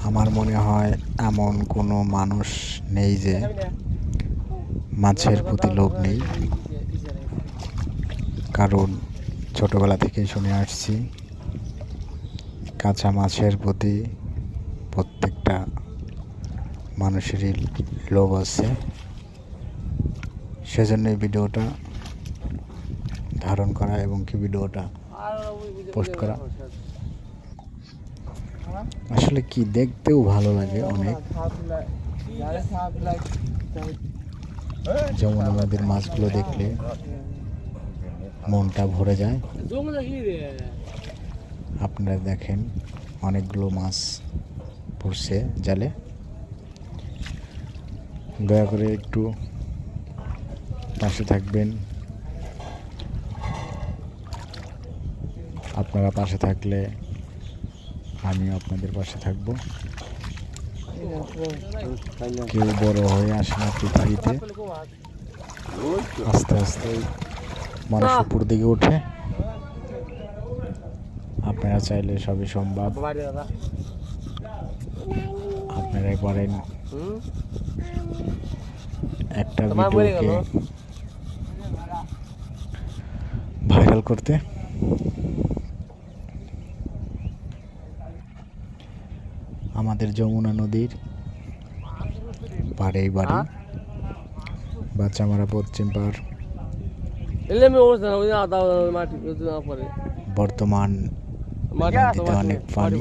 আমার মনে হয় এমন কোনো মানুষ নেই যে মাছের প্রতি লোভ নেই, কারণ ছোটবেলা থেকেই শুনে আসছি কাঁচা মাছের প্রতি প্রত্যেকটা মানুষেরই লোভ আছে। সেজন্য এই ভিডিওটা ধারণ করা এবং কি ভিডিওটা পোস্ট করা। আসলে কি দেখতেও ভালো লাগে অনেক। যমুনা নদীর মাছগুলো দেখলে মনটা ভরে যায়। আপনারা দেখেন অনেকগুলো মাছ পড়ছে জালে। দয়া করে একটু পাশে থাকবেন। আপনারা পাশে থাকলে আমিও আপনাদের পাশে থাকবো। কেউ বড় হয়ে আসে না পৃথিবীতে, আস্তে আস্তে মানুষ উপর দিকে ওঠে। আপনারা চাইলে সবই সম্ভব। আপনারাই পারেন একটা ভিডিওকে ভাইরাল করতে। আমাদের যমুনা নদীর পাড়েই বাড়ি, বাচ্চামারা পশ্চিম পাড়। বর্তমান নদীতে অনেক পানি।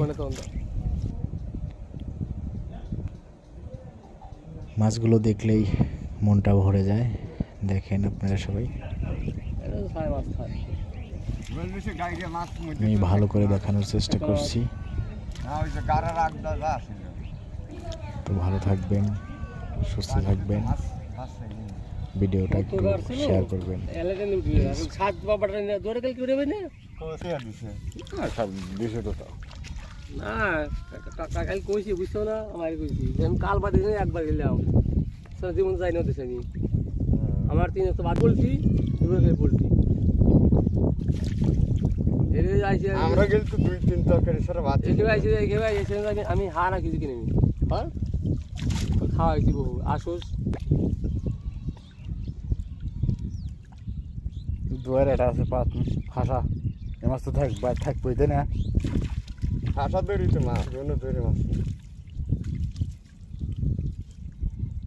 মাছগুলো দেখলেই মনটা ভরে যায়। দেখেন আপনারা সবাই। আমি ভালো করে দেখানোর চেষ্টা করছি। তো ভালো থাকবেন, সুস্থ থাকবেন। ভিডিওটা একটু শেয়ার করবেন। কাল কইছি বুঝছো না, আমার কইছি আমি কাল বাদে একবার গেলাম জীবন যাই না দেশে। আমি আমার 3 তো বাদ বলছি, বলছি আমরা গেল তো 2-3 তরকারি সারা ভাত আমি হারা কিছু কিনে নি খাওয়াইছি বহু আসোস দুয়ার এটা আছে পাত ফাঁসা এ মাছ তো থাকবই তাই না। ফাঁসা দড়িতে মাছ জন্য দড়ি মাছ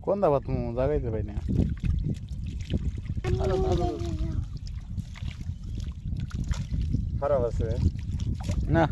কোন দাবা তুমি জাগাইতে পাই না। খারাপ আছে না।